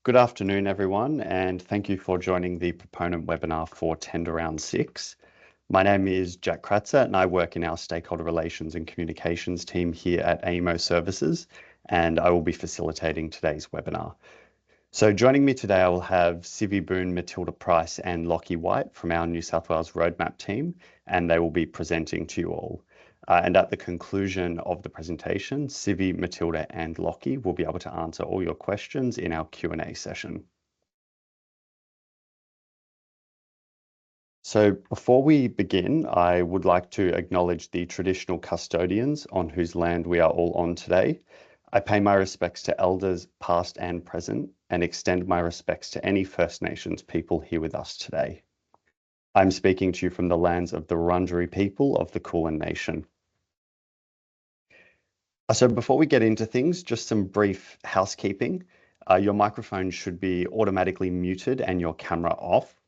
Good afternoon, everyone, and thank you for joining the proponent webinar for Tender Round 6. My name is Jack Kratzer, and I work in our Stakeholder Relations and Communications team here at AEMO Services, and I will be facilitating today's webinar. So joining me today, I will have Civi Boone, Matilda Price, and Lockie White from our New South Wales Roadmap team, and they will be presenting to you all. And at the conclusion of the presentation, Civi, Matilda, and Lockie will be able to answer all your questions in our Q&A session. So before we begin, I would like to acknowledge the traditional custodians on whose land we are all on today. I pay my respects to elders past and present and extend my respects to any First Nations people here with us today. I'm speaking to you from the lands of the Wurundjeri people of the Kulin Nation. So before we get into things, just some brief housekeeping. Your microphone should be automatically muted and your camera off.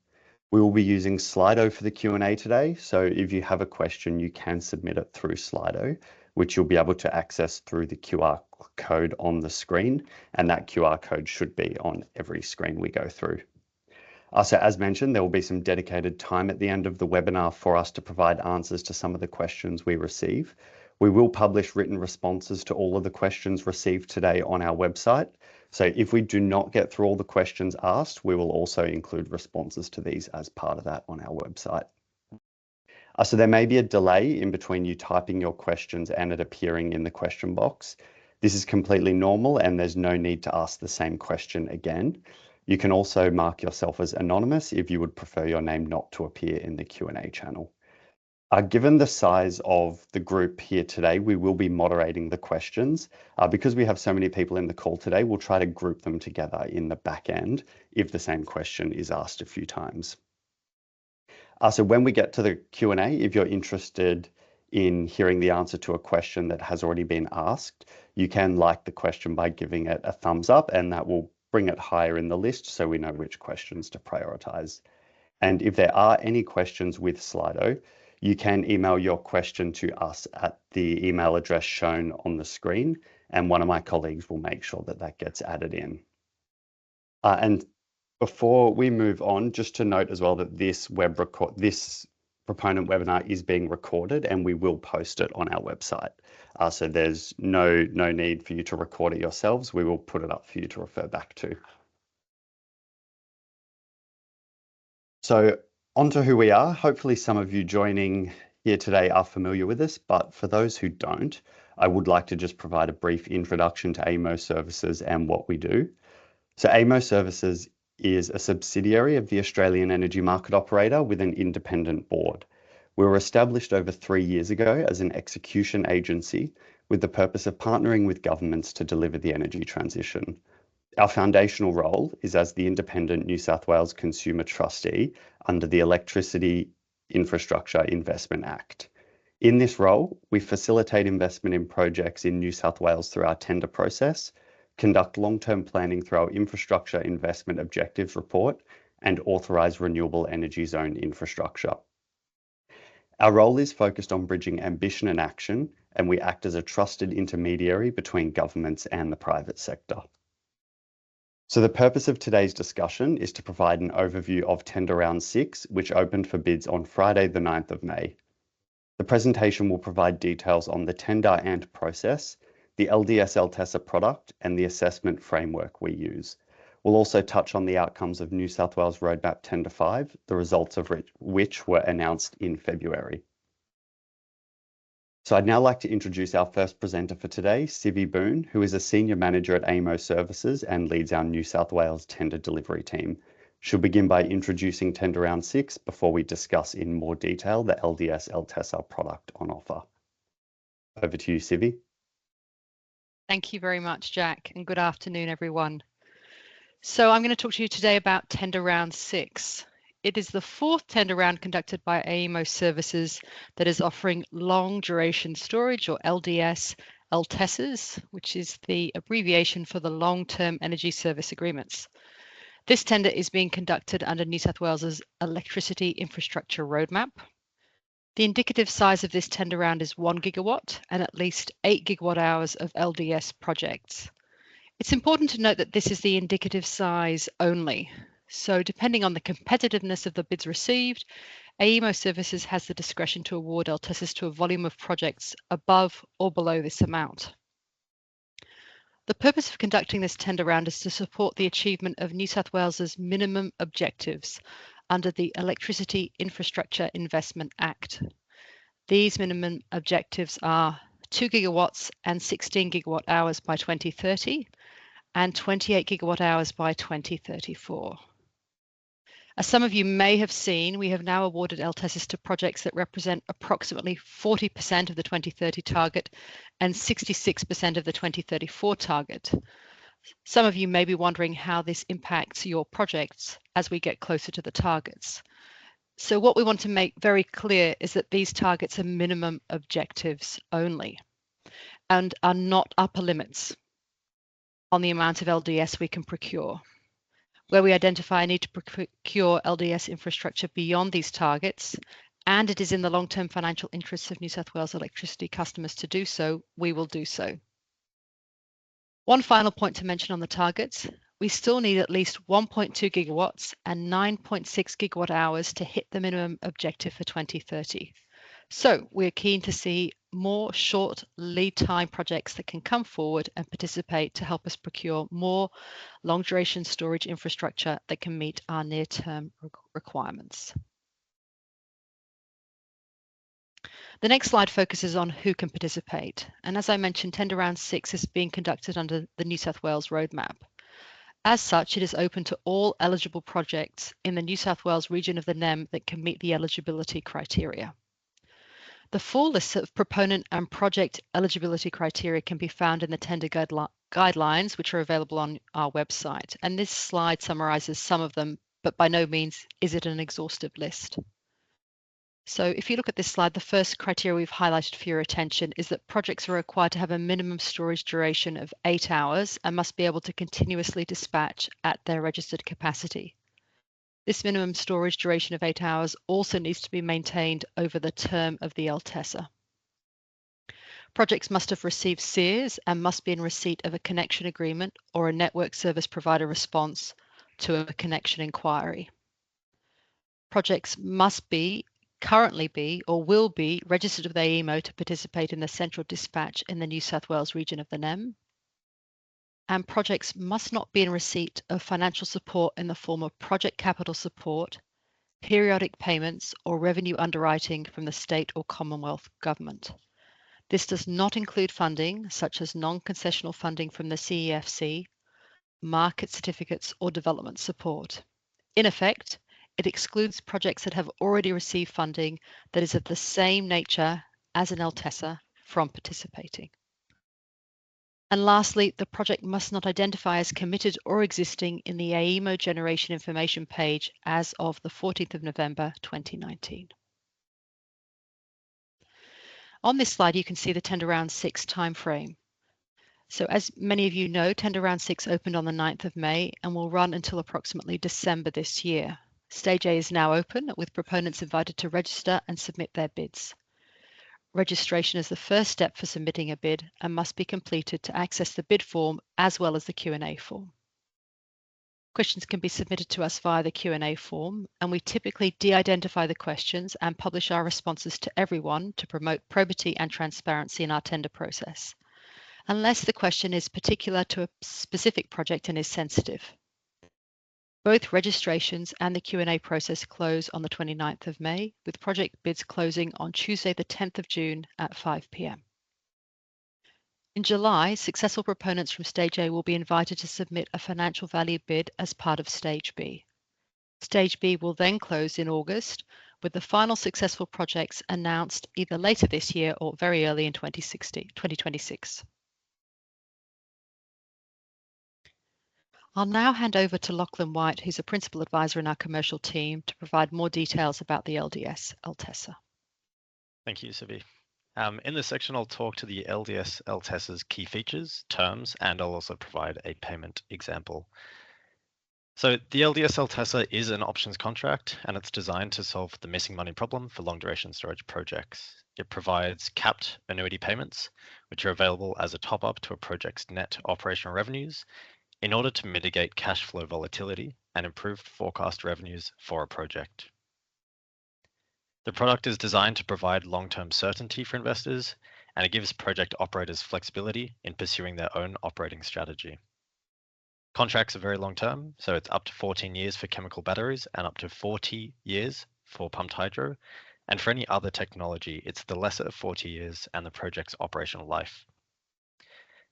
We will be using Slido for the Q&A today, so if you have a question, you can submit it through Slido, which you'll be able to access through the QR code on the screen, and that QR code should be on every screen we go through. So as mentioned, there will be some dedicated time at the end of the webinar for us to provide answers to some of the questions we receive. We will publish written responses to all of the questions received today on our website. So if we do not get through all the questions asked, we will also include responses to these as part of that on our website. So there may be a delay in between you typing your questions and it appearing in the question box. This is completely normal and there's no need to ask the same question again. You can also mark yourself as anonymous if you would prefer your name not to appear in the Q&A channel. Given the size of the group here today, we will be moderating the questions. Because we have so many people in the call today, we'll try to group them together in the back end if the same question is asked a few times. So when we get to the Q&A, if you're interested in hearing the answer to a question that has already been asked, you can like the question by giving it a thumbs up, and that will bring it higher in the list so we know which questions to prioritize. And if there are any questions with Slido, you can email your question to us at the email address shown on the screen, and one of my colleagues will make sure that that gets added in. And before we move on, just to note as well that this proponent webinar is being recorded and we will post it on our website. So there's no need for you to record it yourselves. We will put it up for you to refer back to. So onto who we are. Hopefully some of you joining here today are familiar with us, but for those who don't, I would like to just provide a brief introduction to AEMO Services and what we do. So AEMO Services is a subsidiary of the Australian Energy Market Operator with an independent board. We were established over 3 years ago as an execution agency with the purpose of partnering with governments to deliver the energy transition. Our foundational role is as the independent New South Wales Consumer Trustee under the Electricity Infrastructure Investment Act. In this role, we facilitate investment in projects in New South Wales through our tender process, conduct long-term planning through our Infrastructure Investment Objectives Report, and authorise renewable energy zone infrastructure. Our role is focused on bridging ambition and action, and we act as a trusted intermediary between governments and the private sector. So the purpose of today's discussion is to provide an overview of Tender Round 6, which opened for bids on Friday, the 9th of May. The presentation will provide details on the tender and process, the LDS LTESA product, and the assessment framework we use. We'll also touch on the outcomes of New South Wales Roadmap Tender 5, the results of which were announced in February. So I'd now like to introduce our first presenter for today, Civi Boone, who is a Senior Manager at AEMO Services and leads our New South Wales Tender Delivery team. She'll begin by introducing Tender Round 6 before we discuss in more detail the LDS LTESA product on offer. Over to you, Civi. Thank you very much, Jack, and good afternoon, everyone. So I'm going to talk to you today about Tender Round 6. It is the fourth tender round conducted by AEMO Services that is offering long duration storage, or LDS LTESAs, which is the abbreviation for the long-term energy service agreements. This tender is being conducted under New South Wales's Electricity Infrastructure Roadmap. The indicative size of this tender round is 1 gigawatt and at least 8 gigawatt hours of LDS projects. It's important to note that this is the indicative size only. So depending on the competitiveness of the bids received, AEMO Services has the discretion to award LTESAs to a volume of projects above or below this amount. The purpose of conducting this tender round is to support the achievement of New South Wales's minimum objectives under the Electricity Infrastructure Investment Act. These minimum objectives are 2 gigawatts and 16 gigawatt hours by 2030 and 28 gigawatt hours by 2034. As some of you may have seen, we have now awarded LTESAs to projects that represent approximately 40% of the 2030 target and 66% of the 2034 target. Some of you may be wondering how this impacts your projects as we get closer to the targets. So what we want to make very clear is that these targets are minimum objectives only and are not upper limits on the amount of LDS we can procure. Where we identify a need to procure LDS infrastructure beyond these targets, and it is in the long-term financial interests of New South Wales electricity customers to do so, we will do so. One final point to mention on the targets, we still need at least 1.2 gigawatts and 9.6 gigawatt hours to hit the minimum objective for 2030. So we're keen to see more short lead time projects that can come forward and participate to help us procure more long duration storage infrastructure that can meet our near-term requirements. The next slide focuses on who can participate. And as I mentioned, Tender Round 6 is being conducted under the New South Wales Roadmap. As such, it is open to all eligible projects in the New South Wales region of the NEM that can meet the eligibility criteria. The full list of proponent and project eligibility criteria can be found in the tender guidelines, which are available on our website. And this slide summarizes some of them, but by no means is it an exhaustive list. So if you look at this slide, the first criteria we've highlighted for your attention is that projects are required to have a minimum storage duration of 8 hours and must be able to continuously dispatch at their registered capacity. This minimum storage duration of 8 hours also needs to be maintained over the term of the LTESA. Projects must have received SEERs and must be in receipt of a connection agreement or a network service provider response to a connection inquiry. Projects must currently be or will be registered with AEMO to participate in the central dispatch in the New South Wales region of the NEM. And projects must not be in receipt of financial support in the form of project capital support, periodic payments, or revenue underwriting from the state or Commonwealth government. This does not include funding such as non-concessional funding from the CEFC, market certificates, or development support. In effect, it excludes projects that have already received funding that is of the same nature as an LTESA from participating. And lastly, the project must not identify as committed or existing in the AEMO Generation Information page as of the 14th of November 2019. On this slide, you can see the Tender Round 6 timeframe. So as many of you know, Tender Round 6 opened on the 9th of May and will run until approximately December this year. Stage A is now open, with proponents invited to register and submit their bids. Registration is the first step for submitting a bid and must be completed to access the bid form as well as the Q&A form. Questions can be submitted to us via the Q&A form, and we typically de-identify the questions and publish our responses to everyone to promote probity and transparency in our tender process, unless the question is particular to a specific project and is sensitive. Both registrations and the Q&A process close on the 29th of May, with project bids closing on Tuesday the 10th of June at 5 p.m. In July, successful proponents from Stage A will be invited to submit a financial value bid as part of Stage B. Stage B will then close in August, with the final successful projects announced either later this year or very early in 2026. I'll now hand over to Lachlan White, who's a principal advisor in our commercial team, to provide more details about the LDS LTESA. Thank you, Sivi. In this section, I'll talk to the LDS LTESA's key features, terms, and I'll also provide a payment example. So the LDS LTESA is an options contract, and it's designed to solve the missing money problem for long duration storage projects. It provides capped annuity payments, which are available as a top up to a project's net operational revenues in order to mitigate cash flow volatility and improve forecast revenues for a project. The product is designed to provide long-term certainty for investors, and it gives project operators flexibility in pursuing their own operating strategy. Contracts are very long-term, so it's up to 14 years for chemical batteries and up to 40 years for pumped hydro. And for any other technology, it's the lesser of 40 years and the project's operational life.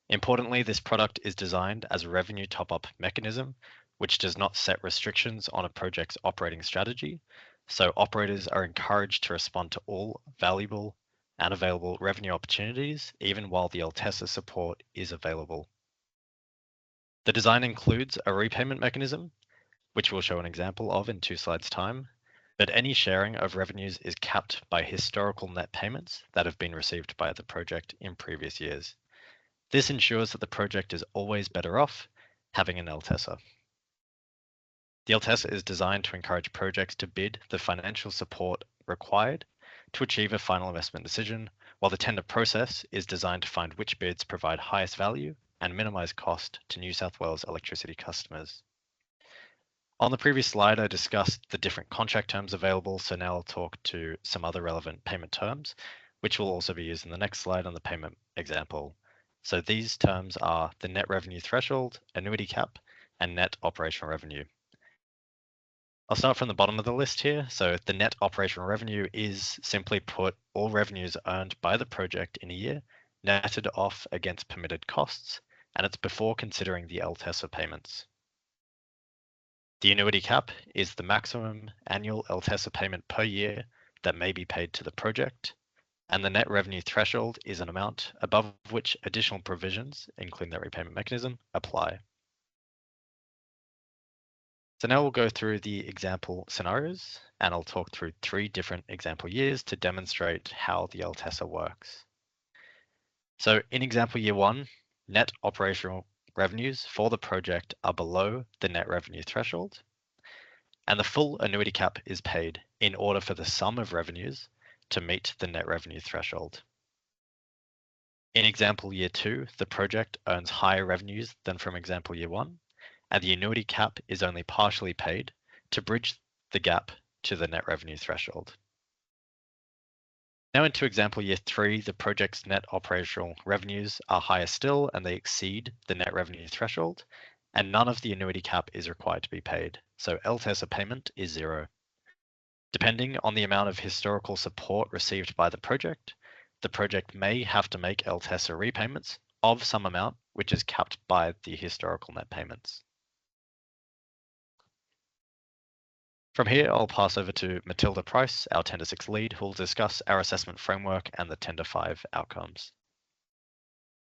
Importantly, this product is designed as a revenue top-up mechanism, which does not set restrictions on a project's operating strategy. So operators are encouraged to respond to all valuable and available revenue opportunities, even while the LTESA support is available. The design includes a repayment mechanism, which we'll show an example of in 2 slides' time, but any sharing of revenues is capped by historical net payments that have been received by the project in previous years. This ensures that the project is always better off having an LTESA. The LTESA is designed to encourage projects to bid the financial support required to achieve a final investment decision, while the tender process is designed to find which bids provide highest value and minimize cost to New South Wales electricity customers. On the previous slide, I discussed the different contract terms available, so now I'll talk to some other relevant payment terms, which will also be used in the next slide on the payment example. So these terms are the net revenue threshold, annuity cap, and net operational revenue. I'll start from the bottom of the list here. So the net operational revenue is, simply put, all revenues earned by the project in a year, netted off against permitted costs, and it's before considering the LTESA payments. The annuity cap is the maximum annual LTESA payment per year that may be paid to the project, and the net revenue threshold is an amount above which additional provisions, including the repayment mechanism, apply. So now we'll go through the example scenarios, and I'll talk through 3 different example years to demonstrate how the LTESA works. So in example year 1, net operational revenues for the project are below the net revenue threshold, and the full annuity cap is paid in order for the sum of revenues to meet the net revenue threshold. In example year 2, the project earns higher revenues than from example year 1, and the annuity cap is only partially paid to bridge the gap to the net revenue threshold. Now into example year 3, the project's net operational revenues are higher still and they exceed the net revenue threshold, and none of the annuity cap is required to be paid, so LTESA payment is 0. Depending on the amount of historical support received by the project may have to make LTESA repayments of some amount which is capped by the historical net payments. From here, I'll pass over to Matilda Price, our Tender 6 lead, who will discuss our assessment framework and the Tender 5 outcomes.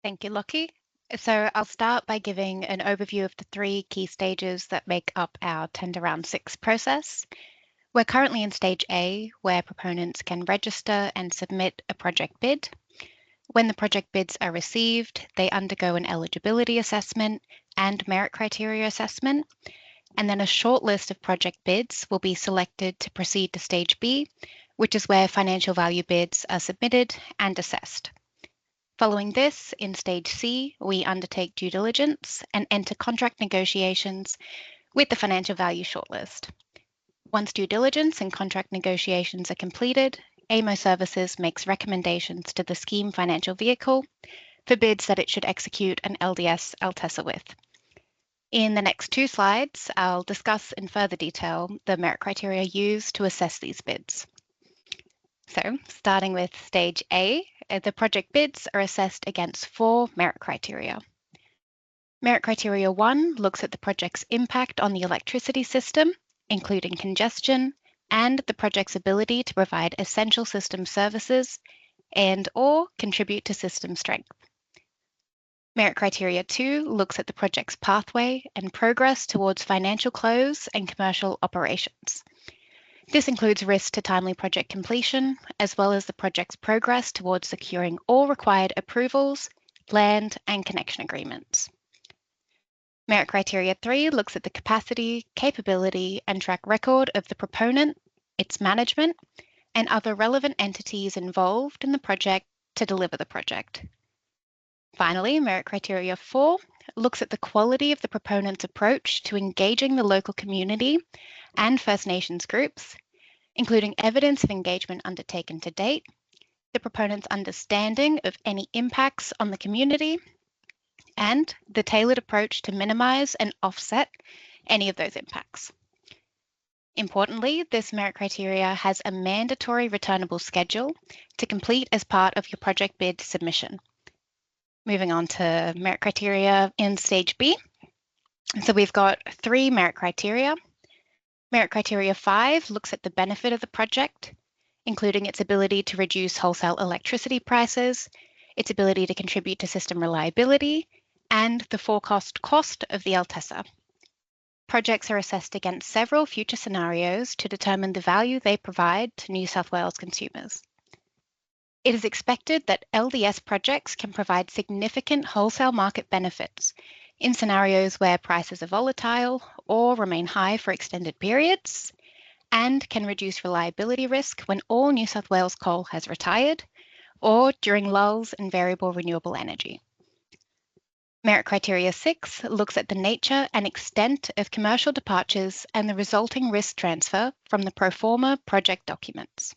Thank you, Lockie. So I'll start by giving an overview of the 3 key stages that make up our Tender Round 6 process. We're currently in Stage A, where proponents can register and submit a project bid. When the project bids are received, they undergo an eligibility assessment and merit criteria assessment, and then a short list of project bids will be selected to proceed to Stage B, which is where financial value bids are submitted and assessed. Following this, in Stage C, we undertake due diligence and enter contract negotiations with the financial value shortlist. Once due diligence and contract negotiations are completed, AEMO Services makes recommendations to the scheme financial vehicle for bids that it should execute an LDS LTESA with. In the next 2 slides, I'll discuss in further detail the merit criteria used to assess these bids. So, starting with Stage A, the project bids are assessed against 4 merit criteria. Merit criteria 1 looks at the project's impact on the electricity system, including congestion, and the project's ability to provide essential system services and/or contribute to system strength. Merit criteria 2 looks at the project's pathway and progress towards financial close and commercial operations. This includes risk to timely project completion, as well as the project's progress towards securing all required approvals, land, and connection agreements. Merit criteria 3 looks at the capacity, capability, and track record of the proponent, its management, and other relevant entities involved in the project to deliver the project. Finally, merit criteria 4 looks at the quality of the proponent's approach to engaging the local community and First Nations groups, including evidence of engagement undertaken to date, the proponent's understanding of any impacts on the community, and the tailored approach to minimize and offset any of those impacts. Importantly, this merit criteria has a mandatory returnable schedule to complete as part of your project bid submission. Moving on to merit criteria in stage B. So we've got 3 merit criteria. Merit criteria 5 looks at the benefit of the project, including its ability to reduce wholesale electricity prices, its ability to contribute to system reliability, and the forecast cost of the LTESA. Projects are assessed against several future scenarios to determine the value they provide to New South Wales consumers. It is expected that LDS projects can provide significant wholesale market benefits in scenarios where prices are volatile or remain high for extended periods, and can reduce reliability risk when all New South Wales coal has retired or during lulls in variable renewable energy. Merit criteria 6 looks at the nature and extent of commercial departures and the resulting risk transfer from the pro forma project documents.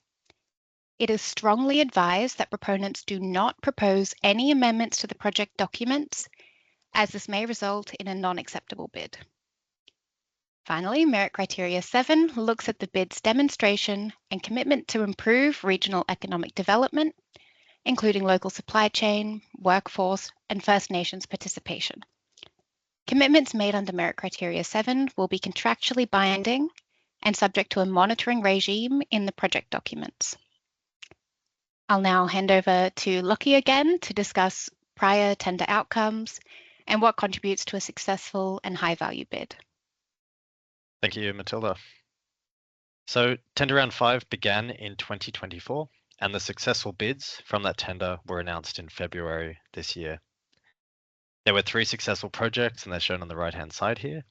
It is strongly advised that proponents do not propose any amendments to the project documents, as this may result in a non-acceptable bid. Finally, merit criteria 7 looks at the bid's demonstration and commitment to improve regional economic development, including local supply chain, workforce, and First Nations participation. Commitments made under merit criteria 7 will be contractually binding and subject to a monitoring regime in the project documents. I'll now hand over to Lockie again to discuss prior tender outcomes and what contributes to a successful and high-value bid. Thank you, Matilda. So tender round 5 began in 2024, and the successful bids from that tender were announced in February this year. There were 3 successful projects, and they're shown on the right-hand side here,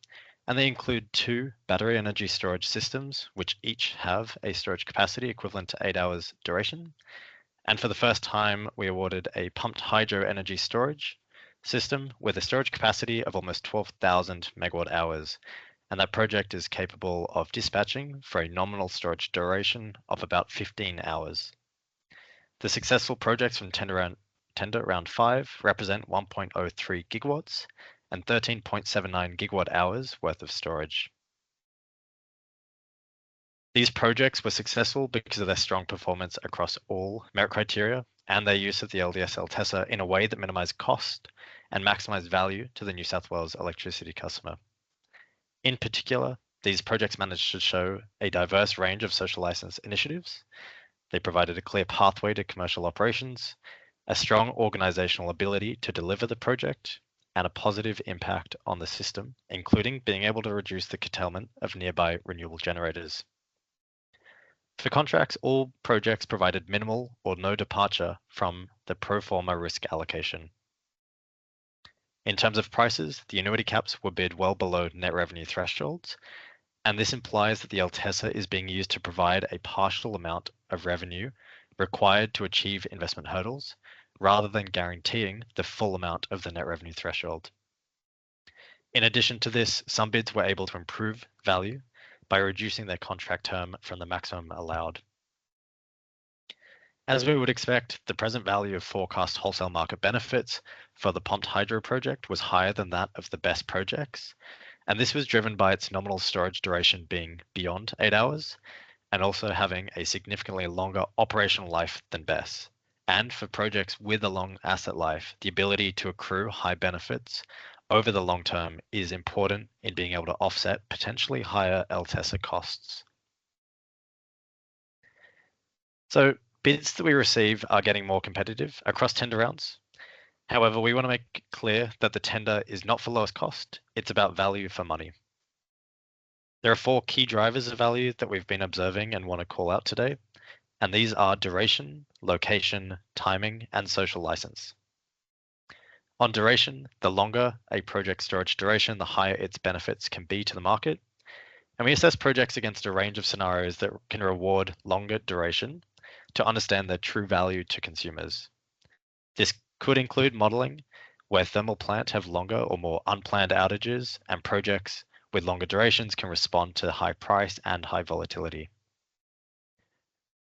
and they include 2 battery energy storage systems, which each have a storage capacity equivalent to 8 hours duration. And for the first time, we awarded a pumped hydro energy storage system with a storage capacity of almost 12,000 megawatt hours. And that project is capable of dispatching for a nominal storage duration of about 15 hours. The successful projects from tender round 5 represent 1.03 gigawatts and 13.79 gigawatt hours worth of storage. These projects were successful because of their strong performance across all merit criteria and their use of the LDS LTESA in a way that minimized cost and maximized value to the New South Wales electricity customer. In particular, these projects managed to show a diverse range of social license initiatives. They provided a clear pathway to commercial operations, a strong organizational ability to deliver the project, and a positive impact on the system, including being able to reduce the curtailment of nearby renewable generators. For contracts, all projects provided minimal or no departure from the pro forma risk allocation. In terms of prices, the annuity caps were bid well below net revenue thresholds, and this implies that the LTESA is being used to provide a partial amount of revenue required to achieve investment hurdles, rather than guaranteeing the full amount of the net revenue threshold. In addition to this, some bids were able to improve value by reducing their contract term from the maximum allowed. As we would expect, the present value of forecast wholesale market benefits for the pumped hydro project was higher than that of the BESS projects, and this was driven by its nominal storage duration being beyond 8 hours, and also having a significantly longer operational life than BESS. And for projects with a long asset life, the ability to accrue high benefits over the long term is important in being able to offset potentially higher LTESA costs. So bids that we receive are getting more competitive across tender rounds. However, we want to make clear that the tender is not for lowest cost, it's about value for money. There are 4 key drivers of value that we've been observing and want to call out today, and these are duration, location, timing, and social license. On duration, the longer a project storage duration, the higher its benefits can be to the market. And we assess projects against a range of scenarios that can reward longer duration to understand their true value to consumers. This could include modeling where thermal plants have longer or more unplanned outages, and projects with longer durations can respond to high price and high volatility.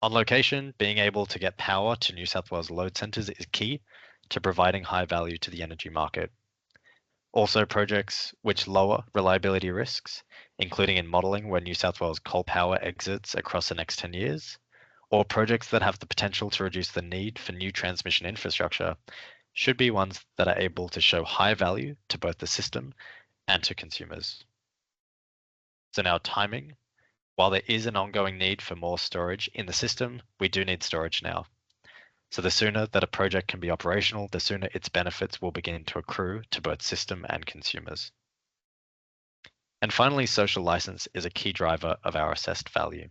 On location, being able to get power to New South Wales load centres is key to providing high value to the energy market. Also, projects which lower reliability risks, including in modelling when New South Wales coal power exits across the next 10 years, or projects that have the potential to reduce the need for new transmission infrastructure, should be ones that are able to show high value to both the system and to consumers. So now timing. While there is an ongoing need for more storage in the system, we do need storage now. So the sooner that a project can be operational, the sooner its benefits will begin to accrue to both system and consumers. And finally, social license is a key driver of our assessed value.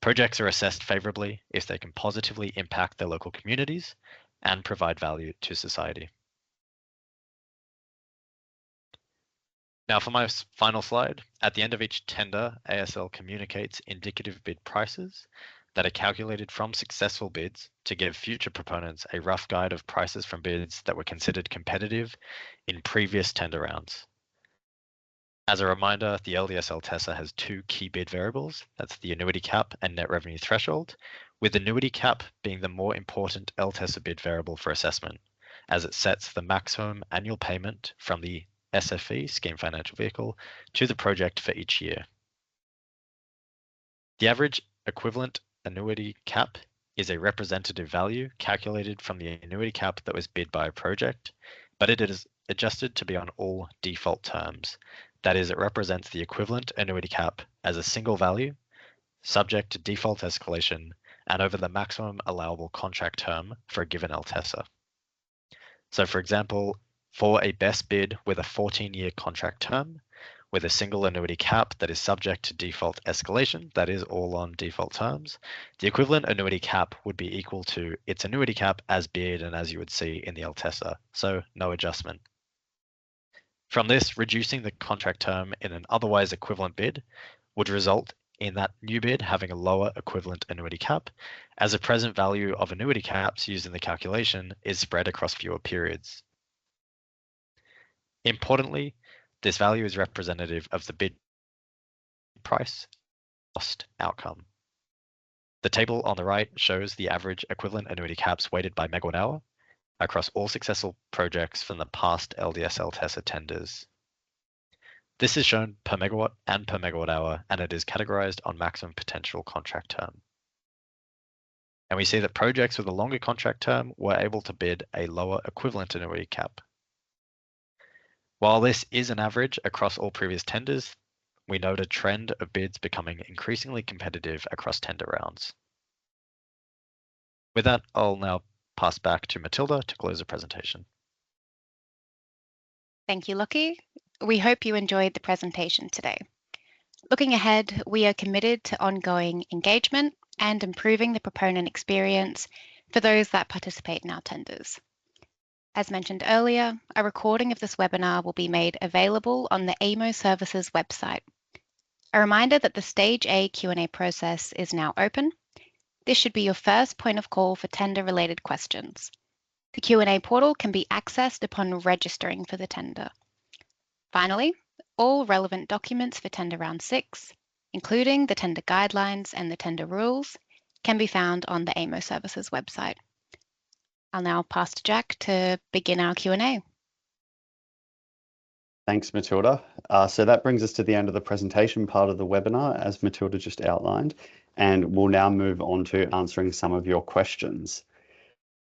Projects are assessed favorably if they can positively impact their local communities and provide value to society. Now for my final slide, at the end of each tender, ASL communicates indicative bid prices that are calculated from successful bids to give future proponents a rough guide of prices from bids that were considered competitive in previous tender rounds. As a reminder, the LDS LTESA has two key bid variables. That's the annuity cap and net revenue threshold, with annuity cap being the more important LTESA bid variable for assessment, as it sets the maximum annual payment from the SFV, Scheme Financial Vehicle, to the project for each year. The average equivalent annuity cap is a representative value calculated from the annuity cap that was bid by a project, but it is adjusted to be on all default terms. That is, it represents the equivalent annuity cap as a single value, subject to default escalation, and over the maximum allowable contract term for a given LTESA. So for example, for a best bid with a 14-year contract term, with a single annuity cap that is subject to default escalation, that is all on default terms, the equivalent annuity cap would be equal to its annuity cap as bid and as you would see in the LTESA, so no adjustment. From this, reducing the contract term in an otherwise equivalent bid would result in that new bid having a lower equivalent annuity cap, as the present value of annuity caps used in the calculation is spread across fewer periods. Importantly, this value is representative of the bid price cost outcome. The table on the right shows the average equivalent annuity caps weighted by megawatt hour across all successful projects from the past LDS LTESA tenders. This is shown per megawatt and per megawatt hour, and it is categorized on maximum potential contract term. And we see that projects with a longer contract term were able to bid a lower equivalent annuity cap. While this is an average across all previous tenders, we note a trend of bids becoming increasingly competitive across tender rounds. With that, I'll now pass back to Matilda to close the presentation. Thank you, Lockie. We hope you enjoyed the presentation today. Looking ahead, we are committed to ongoing engagement and improving the proponent experience for those that participate in our tenders. As mentioned earlier, a recording of this webinar will be made available on the AEMO Services website. A reminder that the Stage A Q&A process is now open. This should be your first point of call for tender-related questions. The Q&A portal can be accessed upon registering for the tender. Finally, all relevant documents for Tender Round 6, including the tender guidelines and the tender rules, can be found on the AEMO Services website. I'll now pass to Jack to begin our Q&A. Thanks, Matilda. So that brings us to the end of the presentation part of the webinar, as Matilda just outlined, and we'll now move on to answering some of your questions.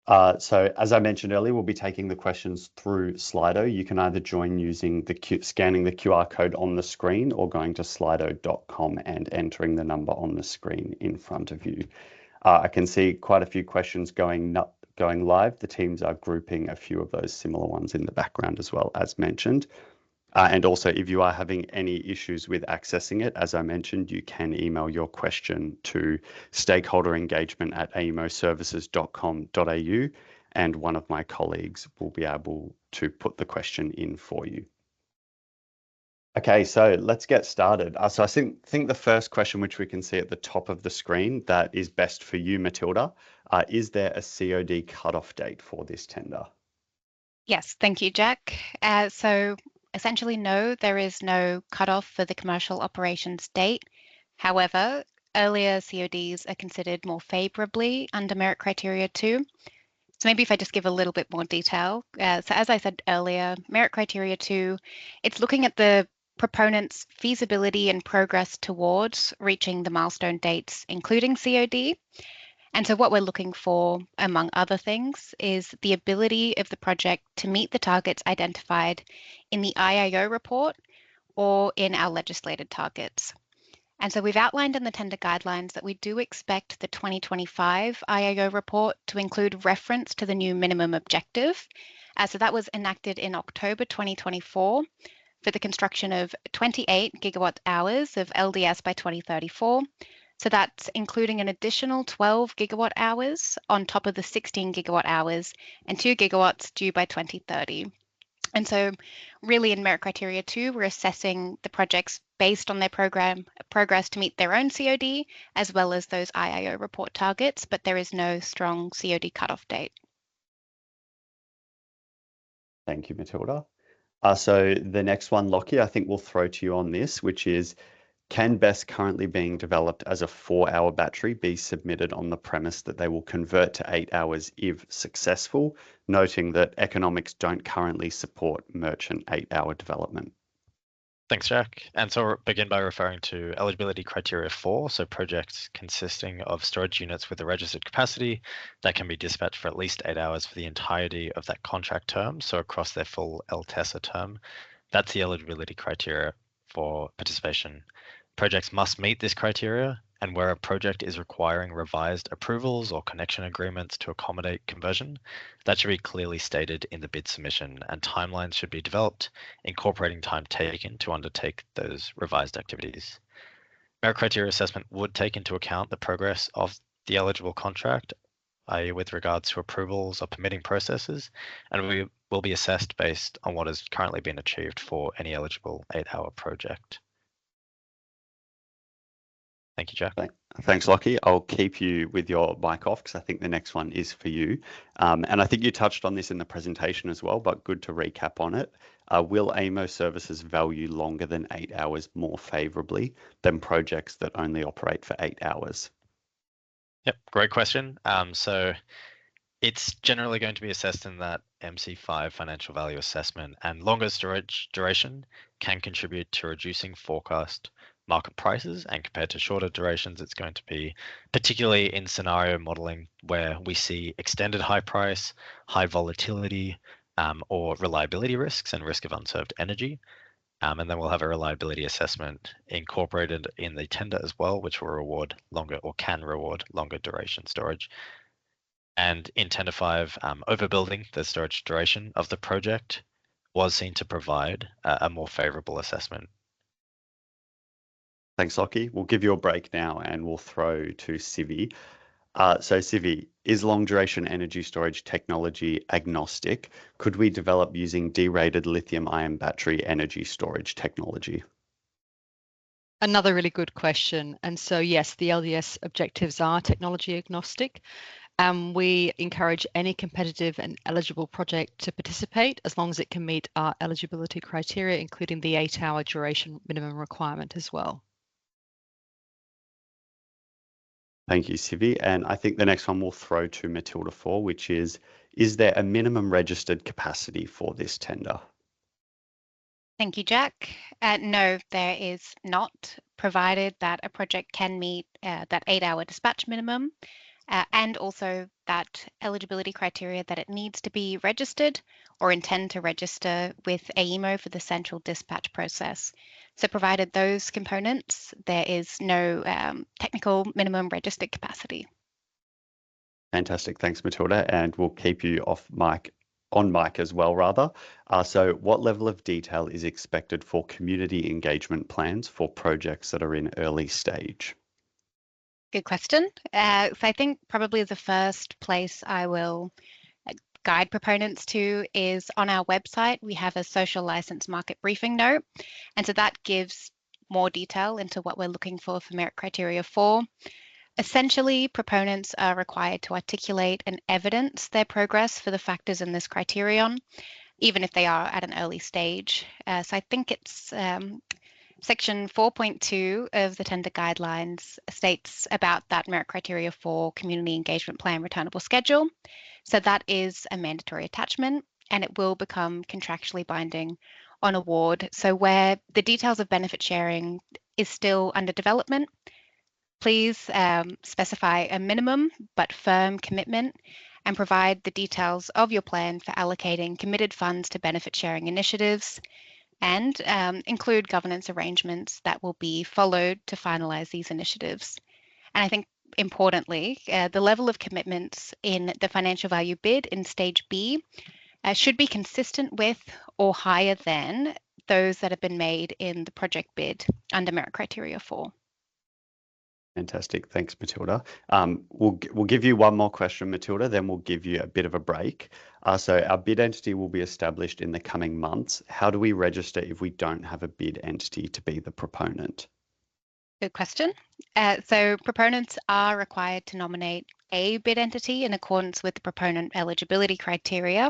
So as I mentioned earlier, we'll be taking the questions through Slido. You can either join using scanning the QR code on the screen or going to slido.com and entering the number on the screen in front of you. I can see quite a few questions going live. The teams are grouping a few of those similar ones in the background as well, as mentioned. And also, if you are having any issues with accessing it, as I mentioned, you can email your question to stakeholderengagement@aemoservices.com.au, and one of my colleagues will be able to put the question in for you. Okay, so let's get started. So I think the first question, which we can see at the top of the screen, that is best for you, Matilda. Is there a COD cutoff date for this tender? Yes, thank you, Jack. So essentially, no, there is no cutoff for the commercial operations date. However, earlier CODs are considered more favorably under merit criteria 2. So maybe if I just give a little bit more detail. So as I said earlier, merit criteria 2, it's looking at the proponent's feasibility and progress towards reaching the milestone dates, including COD. And so what we're looking for, among other things, is the ability of the project to meet the targets identified in the IIO report or in our legislated targets. And so we've outlined in the tender guidelines that we do expect the 2025 IIO report to include reference to the new minimum objective. So that was enacted in October 2024 for the construction of 28 gigawatt hours of LDS by 2034. So that's including an additional 12 gigawatt hours on top of the 16 gigawatt hours and 2 gigawatts due by 2030. And so really in merit criteria 2, we're assessing the projects based on their progress to meet their own COD, as well as those IIO report targets, but there is no strong COD cutoff date. Thank you, Matilda. So the next one, Lockie, I think we'll throw to you on this, which is, can BESS currently being developed as a 4-hour battery be submitted on the premise that they will convert to 8 hours if successful, noting that economics don't currently support merchant 8-hour development? Thanks, Jack. And so we'll begin by referring to eligibility criteria 4, so projects consisting of storage units with a registered capacity that can be dispatched for at least 8 hours for the entirety of that contract term, so across their full LTESA term. That's the eligibility criteria for participation. Projects must meet this criteria, and where a project is requiring revised approvals or connection agreements to accommodate conversion, that should be clearly stated in the bid submission, and timelines should be developed, incorporating time taken to undertake those revised activities. Merit criteria assessment would take into account the progress of the eligible contract, i.e. with regards to approvals or permitting processes, and we will be assessed based on what has currently been achieved for any eligible 8-hour project. Thank you, Jack. Thanks, Lockie. I'll keep you with your mic off because I think the next one is for you. And I think you touched on this in the presentation as well, but good to recap on it. Will AEMO Services value longer than 8 hours more favorably than projects that only operate for 8 hours? Yep, great question. So it's generally going to be assessed in that MC5 financial value assessment, and longer storage duration can contribute to reducing forecast market prices, and compared to shorter durations, it's going to be particularly in scenario modeling where we see extended high price, high volatility, or reliability risks and risk of unserved energy. And then we'll have a reliability assessment incorporated in the tender as well, which will reward longer or can reward longer duration storage. And in Tender 5, overbuilding the storage duration of the project was seen to provide a more favorable assessment. Thanks, Lockie. We'll give you a break now and we'll throw to Sivi. So Sivi, is long duration energy storage technology agnostic? Could we develop using derated lithium-ion battery energy storage technology? Another really good question. And so, yes, the LDS objectives are technology agnostic. And we encourage any competitive and eligible project to participate as long as it can meet our eligibility criteria, including the 8-hour duration minimum requirement as well. Thank you, Sivi. And I think the next one we'll throw to Matilda for, which is there a minimum registered capacity for this tender? Thank you, Jack. No, there is not, provided that a project can meet that 8-hour dispatch minimum, and also that eligibility criteria that it needs to be registered or intend to register with AEMO for the central dispatch process. So provided those components, there is no technical minimum registered capacity. Fantastic. Thanks, Matilda. And we'll keep you on mic as well, rather. So what level of detail is expected for community engagement plans for projects that are in early stage? Good question. So I think probably the first place I will guide proponents to is on our website, we have a social license market briefing note. And so that gives more detail into what we're looking for merit criteria 4. Essentially, proponents are required to articulate and evidence their progress for the factors in this criterion, even if they are at an early stage. So I think it's Section 4.2 of the tender guidelines states about that merit criteria for community engagement plan returnable schedule. So that is a mandatory attachment and it will become contractually binding on award. So where the details of benefit sharing is still under development, please specify a minimum but firm commitment and provide the details of your plan for allocating committed funds to benefit sharing initiatives, and include governance arrangements that will be followed to finalise these initiatives. And I think importantly, the level of commitments in the financial value bid in stage B should be consistent with or higher than those that have been made in the project bid under merit criteria 4. Fantastic. Thanks, Matilda. We'll give you one more question, Matilda, then we'll give you a bit of a break. So our bid entity will be established in the coming months. How do we register if we don't have a bid entity to be the proponent? Good question. So proponents are required to nominate a bid entity in accordance with the proponent eligibility criteria.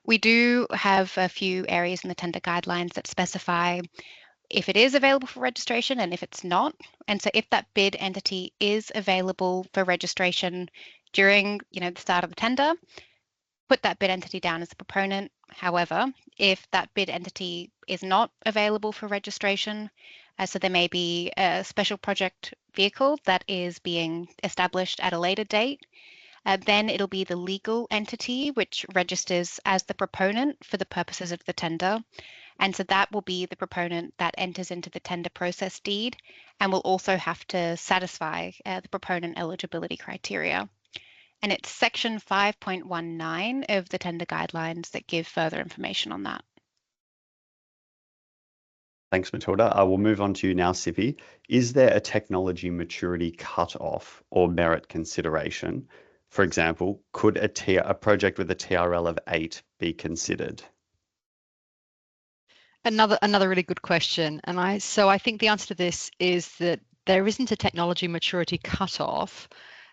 We do have a few areas in the tender guidelines that specify if it is available for registration and if it's not. And so if that bid entity is available for registration during the start of the tender, put that bid entity down as the proponent. However, if that bid entity is not available for registration, so there may be a special project vehicle that is being established at a later date, then it'll be the legal entity which registers as the proponent for the purposes of the tender. And so that will be the proponent that enters into the tender process deed and will also have to satisfy the proponent eligibility criteria. And it's section 5.19 of the tender guidelines that give further information on that. Thanks, Matilda. I will move on to you now, Sivi. Is there a technology maturity cutoff or merit consideration? For example, could a project with a TRL of 8 be considered? Another really good question. And I think the answer to this is that there isn't a technology maturity cutoff.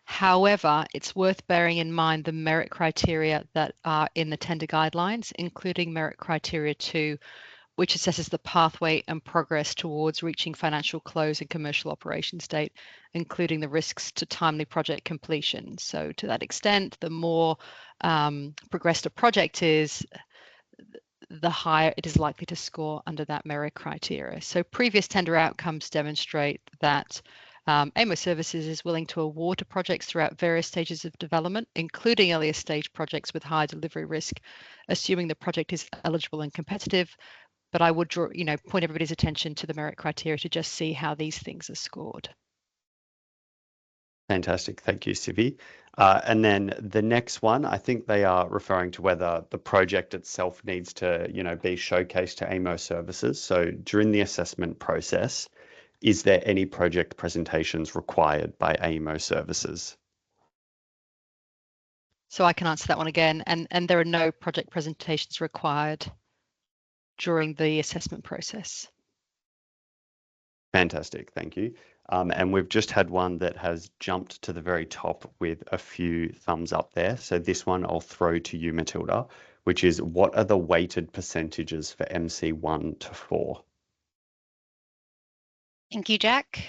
However, it's worth bearing in mind the merit criteria that are in the tender guidelines, including merit criteria 2, which assesses the pathway and progress towards reaching financial close and commercial operations date, including the risks to timely project completion. So to that extent, the more progressed a project is, the higher it is likely to score under that merit criteria. So previous tender outcomes demonstrate that AEMO Services is willing to award to projects throughout various stages of development, including earlier stage projects with high delivery risk, assuming the project is eligible and competitive. But I would point everybody's attention to the merit criteria to just see how these things are scored. Fantastic. Thank you, Sivi. And then the next one, I think they are referring to whether the project itself needs to, be showcased to AEMO Services. So during the assessment process, is there any project presentations required by AEMO Services? So I can answer that one again. And there are no project presentations required during the assessment process. Fantastic, thank you. And we've just had one that has jumped to the very top with a few thumbs up there. So this one I'll throw to you, Matilda, which is, what are the weighted percentages for MC 1 to 4? Thank you, Jack.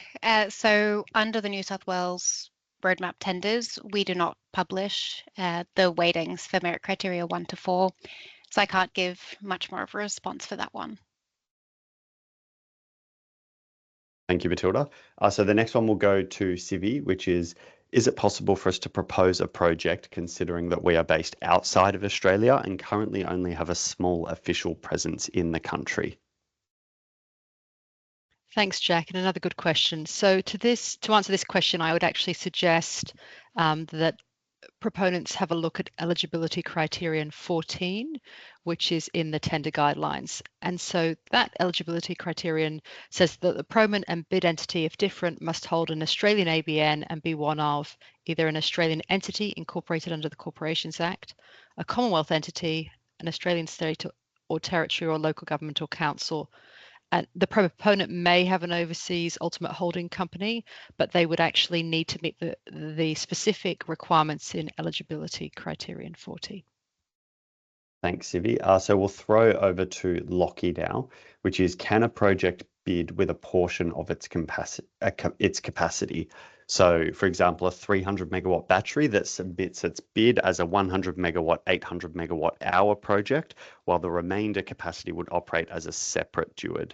So under the New South Wales Roadmap tenders, we do not publish the weightings for merit criteria 1 to 4. So I can't give much more of a response for that one. Thank you, Matilda. So the next one will go to Sivi, which is it possible for us to propose a project considering that we are based outside of Australia and currently only have a small official presence in the country? Thanks, Jack. And another good question. So to answer this question, I would actually suggest that proponents have a look at eligibility criterion 14, which is in the tender guidelines. And so that eligibility criterion says that the proponent and bid entity, if different, must hold an Australian ABN and be one of either an Australian entity incorporated under the Corporations Act, a Commonwealth entity, an Australian state or territory or local government or council. And the proponent may have an overseas ultimate holding company, but they would actually need to meet the specific requirements in eligibility criterion 40. Thanks, Sivi. So we'll throw over to Lockie now, which is, can a project bid with a portion of its capacity? So, for example, a 300 megawatt battery that submits its bid as a 100 megawatt, 800 megawatt hour project, while the remainder capacity would operate as a separate DUID.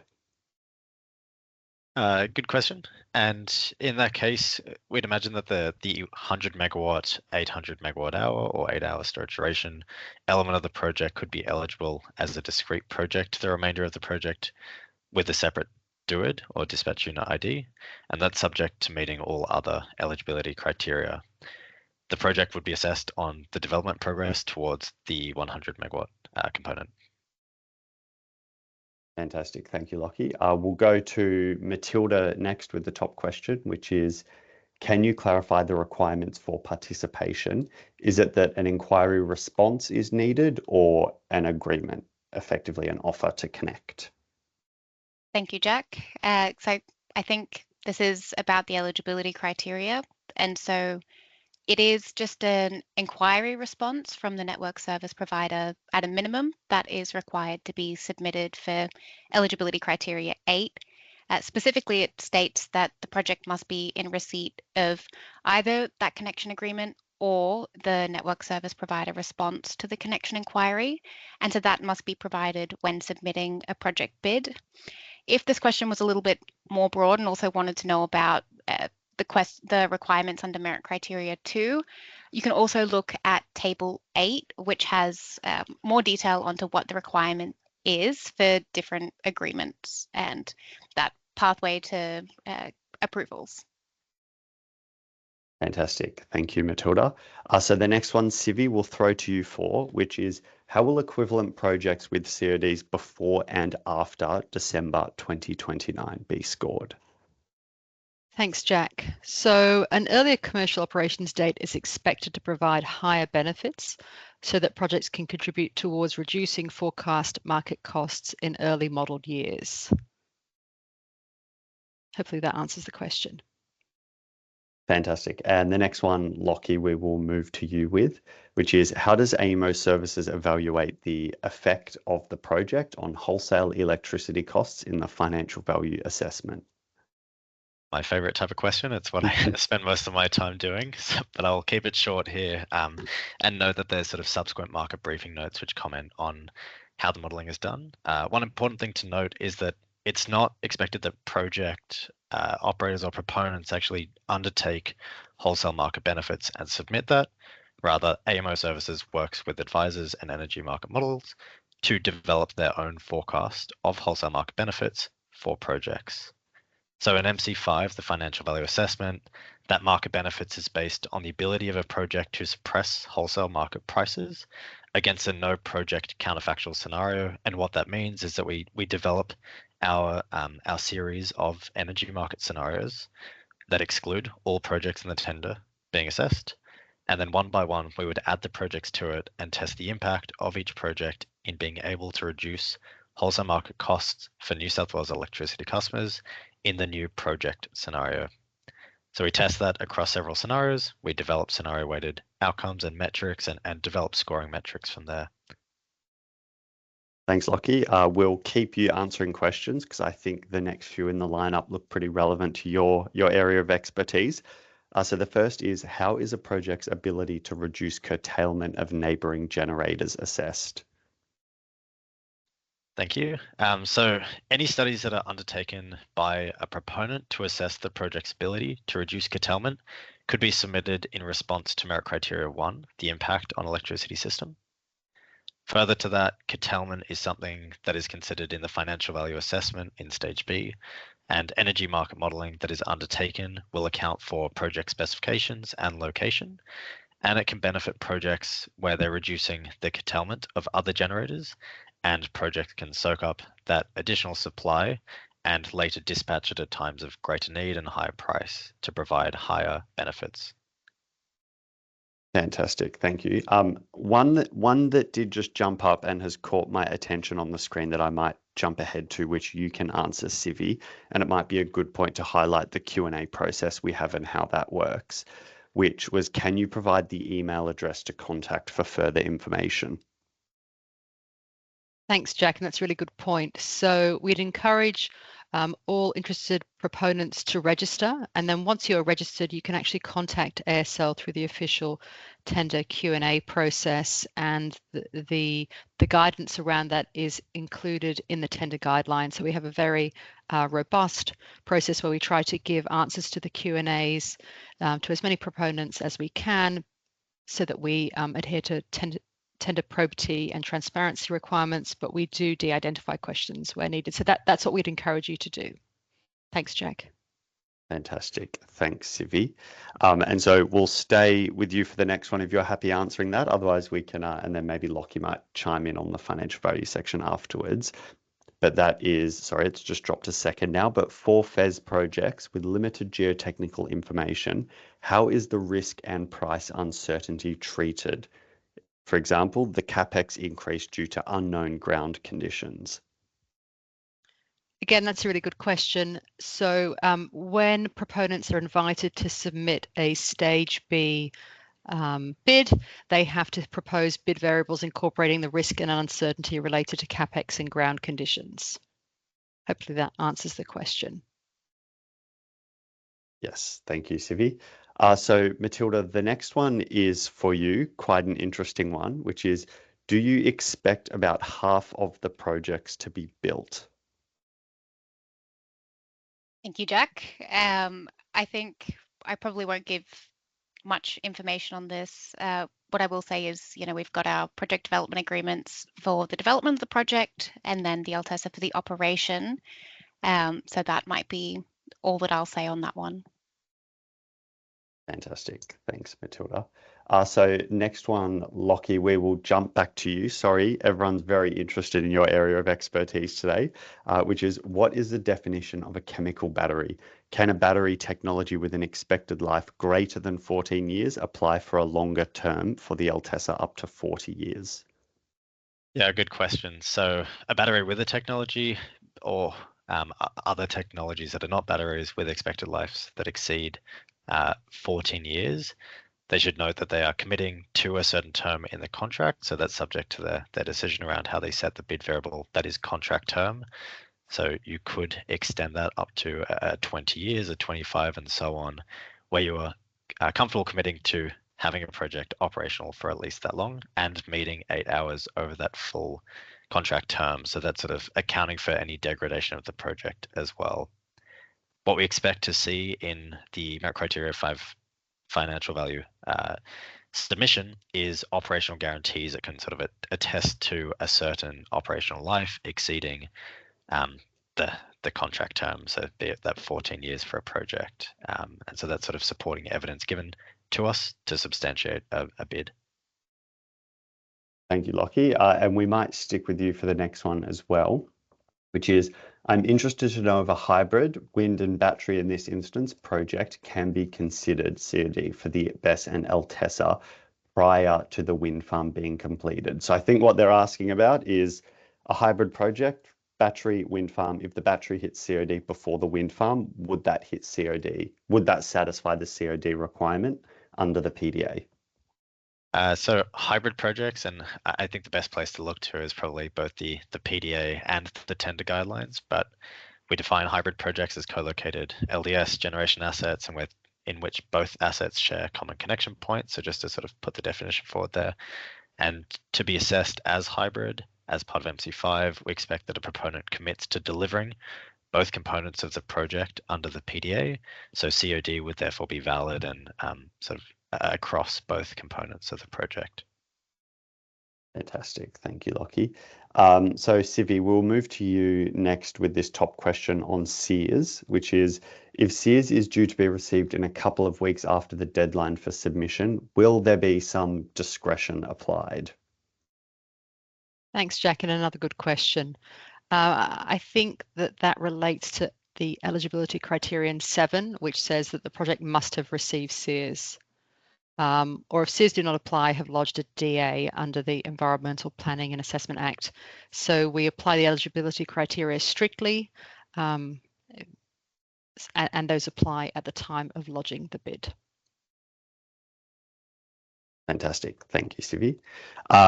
Good question. And in that case, we'd imagine that the 100 megawatt, 800 megawatt hour or 8-hour storage duration element of the project could be eligible as a discrete project to the remainder of the project with a separate DUID or dispatch unit ID, and that's subject to meeting all other eligibility criteria. The project would be assessed on the development progress towards the 100 megawatt component. Fantastic. Thank you, Lockie. We'll go to Matilda next with the top question, which is, can you clarify the requirements for participation? Is it that an inquiry response is needed or an agreement, effectively an offer to connect? Thank you, Jack. So I think this is about the eligibility criteria. And so it is just an inquiry response from the network service provider at a minimum that is required to be submitted for eligibility criteria 8. Specifically, it states that the project must be in receipt of either that connection agreement or the network service provider response to the connection inquiry. And so that must be provided when submitting a project bid. If this question was a little bit more broad and also wanted to know about the requirements under merit criteria 2, you can also look at table 8, which has more detail onto what the requirement is for different agreements and that pathway to approvals. Fantastic. Thank you, Matilda. So the next one, Sivi, we'll throw to you for, which is, how will equivalent projects with CODs before and after December 2029 be scored? Thanks, Jack. So an earlier commercial operations date is expected to provide higher benefits so that projects can contribute towards reducing forecast market costs in early modelled years. Hopefully that answers the question. Fantastic. And the next one, Lockie, we will move to you with, which is, how does AEMO Services evaluate the effect of the project on wholesale electricity costs in the financial value assessment? My favorite type of question. It's what I spend most of my time doing, but I'll keep it short here and note that there's sort of subsequent market briefing notes which comment on how the modeling is done. One important thing to note is that it's not expected that project operators or proponents actually undertake wholesale market benefits and submit that. Rather, AEMO Services works with advisors and energy market models to develop their own forecast of wholesale market benefits for projects. So in MC5, the financial value assessment, that market benefits is based on the ability of a project to suppress wholesale market prices against a no project counterfactual scenario. And what that means is that we develop our series of energy market scenarios that exclude all projects in the tender being assessed. And then one by one, we would add the projects to it and test the impact of each project in being able to reduce wholesale market costs for New South Wales electricity customers in the new project scenario. So we test that across several scenarios. We develop scenario weighted outcomes and metrics and develop scoring metrics from there. Thanks, Lockie. We'll keep you answering questions because I think the next few in the lineup look pretty relevant to your area of expertise. So the first is, how is a project's ability to reduce curtailment of neighbouring generators assessed? Thank you. So any studies that are undertaken by a proponent to assess the project's ability to reduce curtailment could be submitted in response to merit criteria 1, the impact on electricity system. Further to that, curtailment is something that is considered in the financial value assessment in stage B, and energy market modelling that is undertaken will account for project specifications and location. And it can benefit projects where they're reducing the curtailment of other generators, and projects can soak up that additional supply and later dispatch it at times of greater need and higher price to provide higher benefits. Fantastic, thank you. One that did just jump up and has caught my attention on the screen that I might jump ahead to, which you can answer, Civi, and it might be a good point to highlight the Q&A process we have and how that works, which was, can you provide the email address to contact for further information? Thanks, Jack, and that's a really good point. So we'd encourage all interested proponents to register, and then once you're registered, you can actually contact ASL through the official tender Q&A process, and the guidance around that is included in the tender guidelines. So we have a very robust process where we try to give answers to the Q&As to as many proponents as we can, so that we adhere to tender probity and transparency requirements, but we do de-identify questions where needed. So that's what we'd encourage you to do. Thanks, Jack. Fantastic. Thanks, Civi. And so we'll stay with you for the next one if you're happy answering that. Otherwise, we can, and then maybe Lockie might chime in on the financial value section afterwards. But that is, sorry, it's just dropped a second now, but for FES projects with limited geotechnical information, how is the risk and price uncertainty treated? For example, the CapEx increase due to unknown ground conditions. Again, that's a really good question. So when proponents are invited to submit a stage B bid, they have to propose bid variables incorporating the risk and uncertainty related to CapEx and ground conditions. Hopefully that answers the question. Yes, thank you, Civi. So Matilda, the next one is for you, quite an interesting one, which is, do you expect about half of the projects to be built? Thank you, Jack. I think I probably won't give much information on this. What I will say is, we've got our project development agreements for the development of the project, and then the LTESA for the operation. So that might be all that I'll say on that one. Fantastic. Thanks, Matilda. So next one, Lockie, we will jump back to you. Sorry, everyone's very interested in your area of expertise today, which is, what is the definition of a chemical battery? Can a battery technology with an expected life greater than 14 years apply for a longer term for the LTESA up to 40 years? Yeah, good question. So a battery with a technology, or other technologies that are not batteries with expected lives that exceed 14 years, they should note that they are committing to a certain term in the contract. So that's subject to their decision around how they set the bid variable that is contract term. So you could extend that up to 20 years, or 25, and so on, where you are comfortable committing to having a project operational for at least that long and meeting 8 hours over that full contract term. So that's sort of accounting for any degradation of the project as well. What we expect to see in the merit criteria 5 financial value submission is operational guarantees that can sort of attest to a certain operational life exceeding the contract term, so be it that 14 years for a project. And so that's sort of supporting evidence given to us to substantiate a bid. Thank you, Lockie. And we might stick with you for the next one as well, which is, I'm interested to know if a hybrid wind and battery, in this instance, project can be considered COD for the BESS and LTESA prior to the wind farm being completed. So I think what they're asking about is a hybrid project, battery, wind farm. If the battery hits COD before the wind farm, would that hit COD? Would that satisfy the COD requirement under the PDA? So hybrid projects, and I think the best place to look to is probably both the PDA and the tender guidelines, but we define hybrid projects as co-located LDS generation assets and in which both assets share common connection points. So just to sort of put the definition forward there, and to be assessed as hybrid as part of MC5, we expect that a proponent commits to delivering both components of the project under the PDA. So COD would therefore be valid and sort of across both components of the project. Fantastic. Thank you, Lockie. So Sivi, we'll move to you next with this top question on SEERS, which is, if SEERS is due to be received in a couple of weeks after the deadline for submission, will there be some discretion applied? Thanks, Jack, and another good question. I think that relates to the eligibility criterion 7, which says that the project must have received SEERS. Or if SEERS do not apply, have lodged a DA under the Environmental Planning and Assessment Act. So we apply the eligibility criteria strictly, and those apply at the time of lodging the bid. Fantastic. Thank you, Sivi.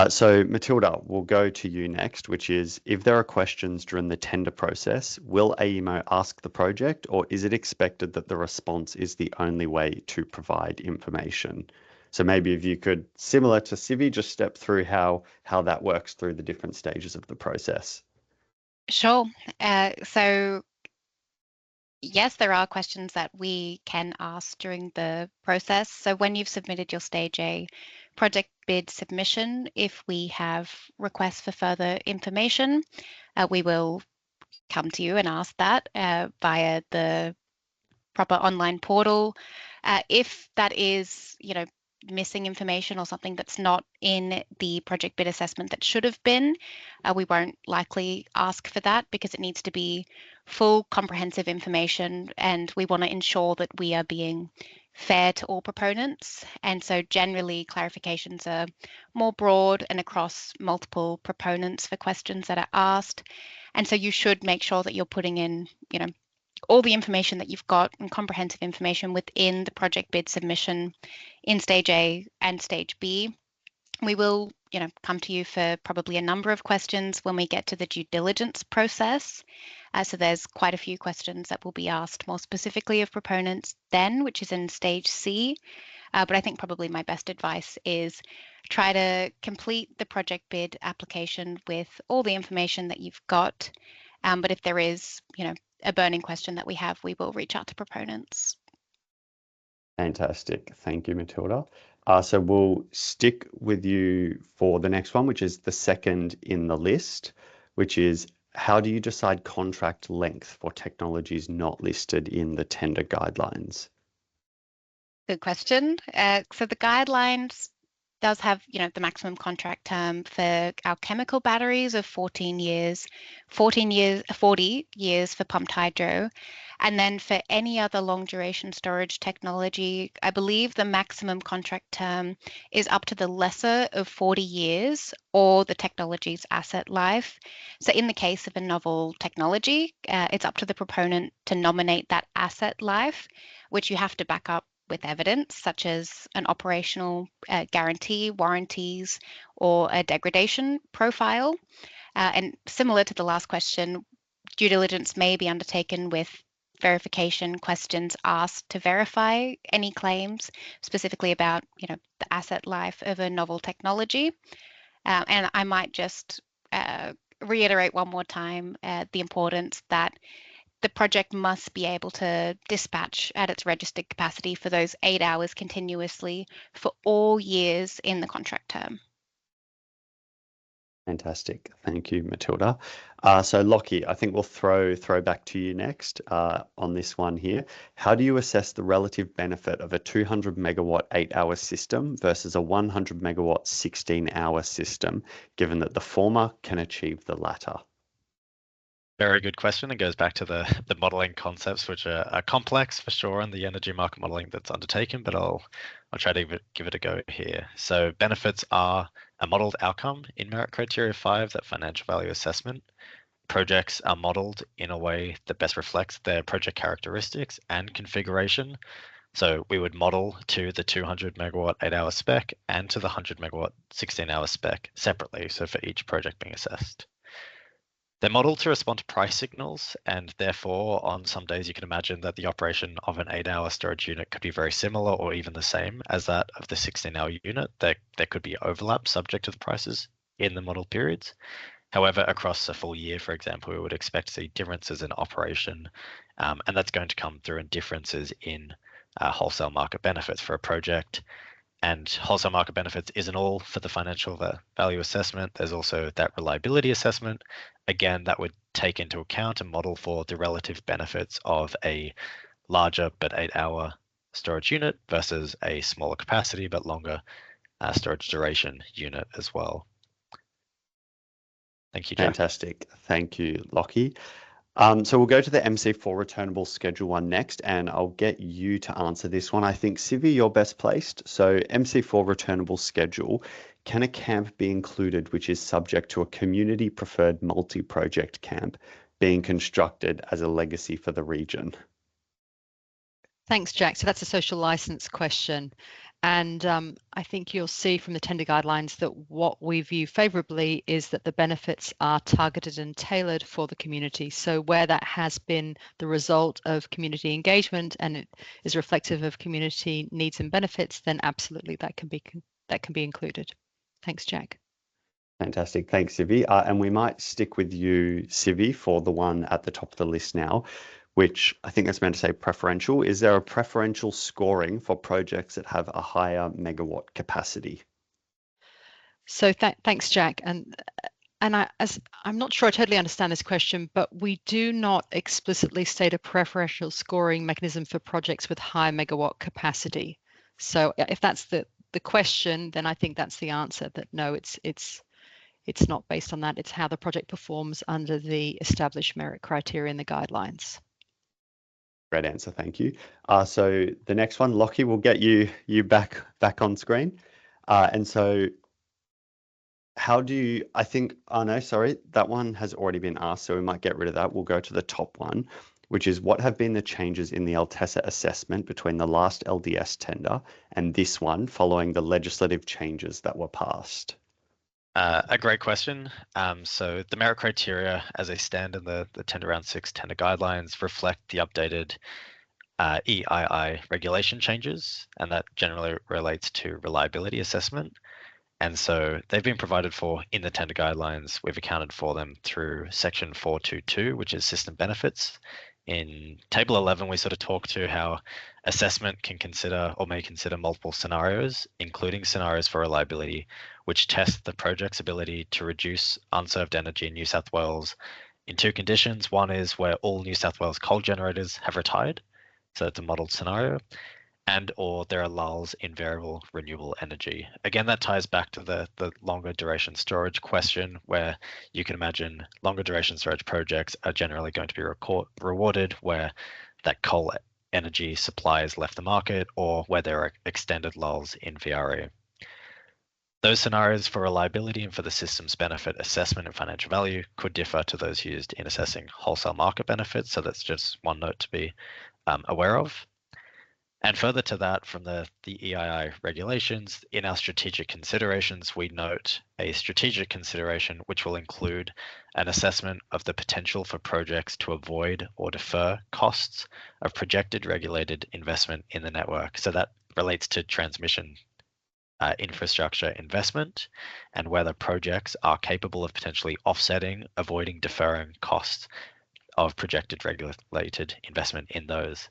So Matilda, we'll go to you next, which is, if there are questions during the tender process, will AEMO ask the project, or is it expected that the response is the only way to provide information? So maybe if you could, similar to Sivi, just step through how that works through the different stages of the process. Sure. So yes, there are questions that we can ask during the process. So when you've submitted your Stage A project bid submission, if we have requests for further information, we will come to you and ask that via the proper online portal. If that is, missing information or something that's not in the project bid assessment that should have been, we won't likely ask for that because it needs to be full comprehensive information, and we want to ensure that we are being fair to all proponents. And so generally clarifications are more broad and across multiple proponents for questions that are asked. And so you should make sure that you're putting in, all the information that you've got and comprehensive information within the project bid submission in Stage A and Stage B. We will, come to you for probably a number of questions when we get to the due diligence process. So there's quite a few questions that will be asked more specifically of proponents then, which is in Stage C. But I think probably my best advice is try to complete the project bid application with all the information that you've got. But if there is, a burning question that we have, we will reach out to proponents. Fantastic. Thank you, Matilda. So we'll stick with you for the next one, which is the second in the list, which is, how do you decide contract length for technologies not listed in the tender guidelines? Good question. So the guidelines does have, the maximum contract term for our chemical batteries of 40 years for pumped hydro. And then for any other long duration storage technology, I believe the maximum contract term is up to the lesser of 40 years or the technology's asset life. So in the case of a novel technology, it's up to the proponent to nominate that asset life, which you have to back up with evidence such as an operational guarantee, warranties, or a degradation profile. And similar to the last question, due diligence may be undertaken with verification questions asked to verify any claims specifically about, the asset life of a novel technology. And I might just reiterate one more time the importance that the project must be able to dispatch at its registered capacity for those 8 hours continuously for all years in the contract term. Fantastic. Thank you, Matilda. So Lockie, I think we'll throw back to you next on this one here. How do you assess the relative benefit of a 200 megawatt 8-hour system versus a 100 megawatt 16-hour system, given that the former can achieve the latter? Very good question. It goes back to the modeling concepts, which are complex for sure, and the energy market modeling that's undertaken, but I'll try to give it a go here. So benefits are a modeled outcome in merit criteria 5, that financial value assessment. Projects are modeled in a way that best reflects their project characteristics and configuration. So we would model to the 200 megawatt 8-hour spec and to the 100 megawatt 16-hour spec separately, so for each project being assessed. They're modeled to respond to price signals, and therefore on some days you can imagine that the operation of an 8-hour storage unit could be very similar or even the same as that of the 16-hour unit. There could be overlap subject to the prices in the model periods. However, across a full year, for example, we would expect to see differences in operation, and that's going to come through in differences in wholesale market benefits for a project. And wholesale market benefits isn't all for the financial value assessment. There's also that reliability assessment. Again, that would take into account and model for the relative benefits of a larger but 8-hour storage unit versus a smaller capacity but longer storage duration unit as well. Thank you, Jack. Fantastic. Thank you, Lockie. So we'll go to the MC4 returnable schedule one next, and I'll get you to answer this one. I think, Sivi, you're best placed. So MC4 returnable schedule, can a camp be included which is subject to a community preferred multi-project camp being constructed as a legacy for the region? Thanks, Jack. So that's a social license question. And I think you'll see from the tender guidelines that what we view favourably is that the benefits are targeted and tailored for the community. So where that has been the result of community engagement and it is reflective of community needs and benefits, then absolutely that can be included. Thanks, Jack. Fantastic. Thanks, Sivi. And we might stick with you, Sivi, for the one at the top of the list now, which I think that's meant to say preferential. Is there a preferential scoring for projects that have a higher megawatt capacity? So thanks, Jack. And I'm not sure I totally understand this question, but we do not explicitly state a preferential scoring mechanism for projects with high megawatt capacity. So if that's the question, then I think that's the answer, that no, it's not based on that. It's how the project performs under the established merit criteria in the guidelines. Great answer, thank you. So the next one, Lockie, we'll get you back on screen. And so how do you, I think, oh no, sorry, that one has already been asked, so we might get rid of that. We'll go to the top one, which is what have been the changes in the LTESA assessment between the last LDS tender and this one following the legislative changes that were passed? A great question. So the merit criteria as they stand in the Tender Round 6 tender guidelines reflect the updated EII regulation changes, and that generally relates to reliability assessment. And so they've been provided for in the tender guidelines. We've accounted for them through section 422, which is system benefits. In table 11, we sort of talk to how assessment can consider or may consider multiple scenarios, including scenarios for reliability, which test the project's ability to reduce unserved energy in New South Wales in two conditions. One is where all New South Wales coal generators have retired, so it's a modelled scenario, and or there are lulls in variable renewable energy. Again, that ties back to the longer duration storage question, where you can imagine longer duration storage projects are generally going to be rewarded where that coal energy supply has left the market or where there are extended lulls in VRE. Those scenarios for reliability and for the system's benefit assessment and financial value could differ to those used in assessing wholesale market benefits. So that's just one note to be aware of. And further to that, from the EII regulations, in our strategic considerations, we note a strategic consideration which will include an assessment of the potential for projects to avoid or defer costs of projected regulated investment in the network. So that relates to transmission infrastructure investment and whether projects are capable of potentially offsetting, avoiding, deferring costs of projected regulated investment in those.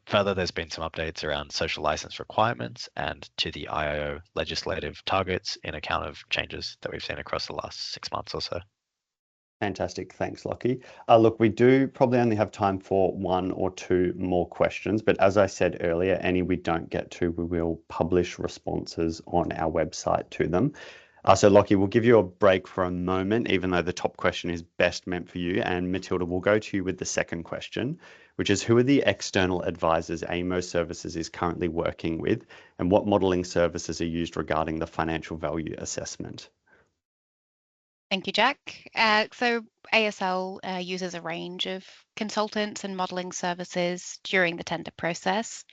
Further, there's been some updates around social license requirements and to the IIO legislative targets in account of changes that we've seen across the last 6 months or so. Fantastic. Thanks, Lockie. Look, we do probably only have time for one or two more questions, but as I said earlier, any we don't get to, we will publish responses on our website to them. So Lockie, we'll give you a break for a moment, even though the top question is best meant for you. And Matilda, we'll go to you with the second question, which is who are the external advisors AEMO Services is currently working with, and what modelling services are used regarding the financial value assessment? Thank you, Jack. So ASL uses a range of consultants and modelling services during the tender process.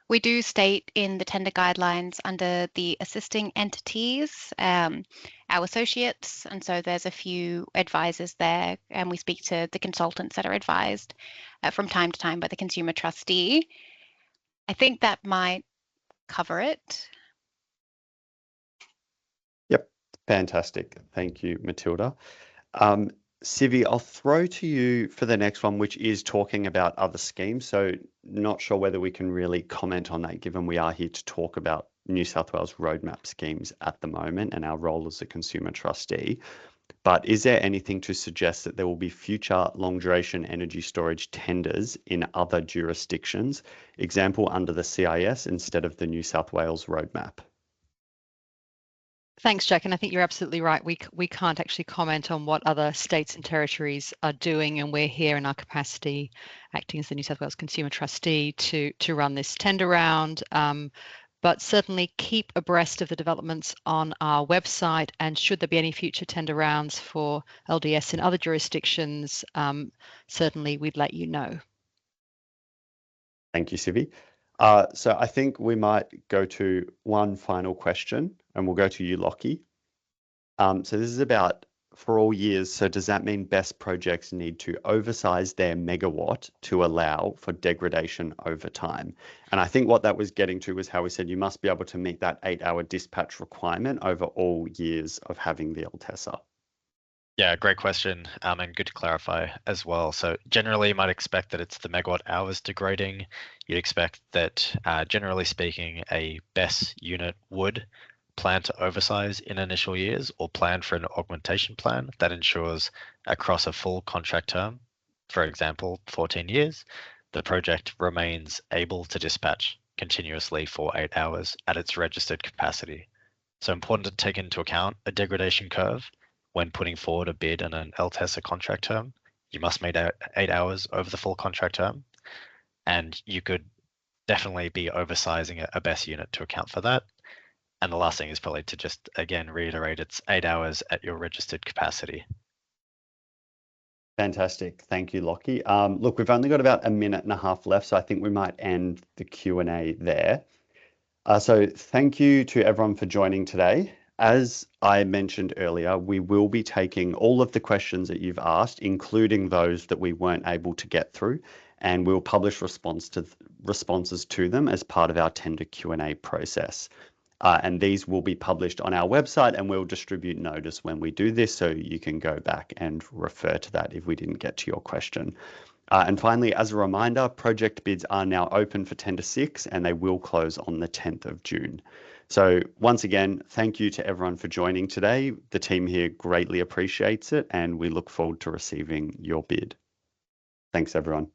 We do state in the tender guidelines under the assisting entities, our associates, and so there's a few advisors there, and we speak to the consultants that are advised from time to time by the consumer trustee. I think that might cover it. Yep, fantastic. Thank you, Matilda. Sivi, I'll throw to you for the next one, which is talking about other schemes. So not sure whether we can really comment on that, given we are here to talk about New South Wales roadmap schemes at the moment and our role as a consumer trustee. But is there anything to suggest that there will be future long duration energy storage tenders in other jurisdictions, example under the CIS instead of the New South Wales roadmap? Thanks, Jack. And I think you're absolutely right. We can't actually comment on what other states and territories are doing, and we're here in our capacity, acting as the New South Wales Consumer Trustee, to run this tender round. But certainly keep abreast of the developments on our website, and should there be any future tender rounds for LDS in other jurisdictions, certainly we'd let you know. Thank you, Sivi. So I think we might go to one final question, and we'll go to you, Lockie. So this is about for all years. So does that mean BESS projects need to oversize their megawatt to allow for degradation over time? And I think what that was getting to was how we said you must be able to meet that 8-hour dispatch requirement over all years of having the LTESA. Yeah, great question, and good to clarify as well. So generally, you might expect that it's the megawatt hours degrading. You'd expect that, generally speaking, a BESS unit would plan to oversize in initial years or plan for an augmentation plan that ensures across a full contract term, for example, 14 years, the project remains able to dispatch continuously for 8 hours at its registered capacity. So important to take into account a degradation curve when putting forward a bid in an LTESA contract term. You must meet 8 hours over the full contract term, and you could definitely be oversizing a BESS unit to account for that. And the last thing is probably to just, again, reiterate it's 8 hours at your registered capacity. Fantastic. Thank you, Lockie. Look, we've only got about a minute and a half left, so I think we might end the Q&A there. So thank you to everyone for joining today. As I mentioned earlier, we will be taking all of the questions that you've asked, including those that we weren't able to get through, and we'll publish responses to them as part of our tender Q&A process. And these will be published on our website, and we'll distribute notice when we do this, so you can go back and refer to that if we didn't get to your question. And finally, as a reminder, project bids are now open for Tender 6, and they will close on the 10th of June. So once again, thank you to everyone for joining today. The team here greatly appreciates it, and we look forward to receiving your bid. Thanks, everyone.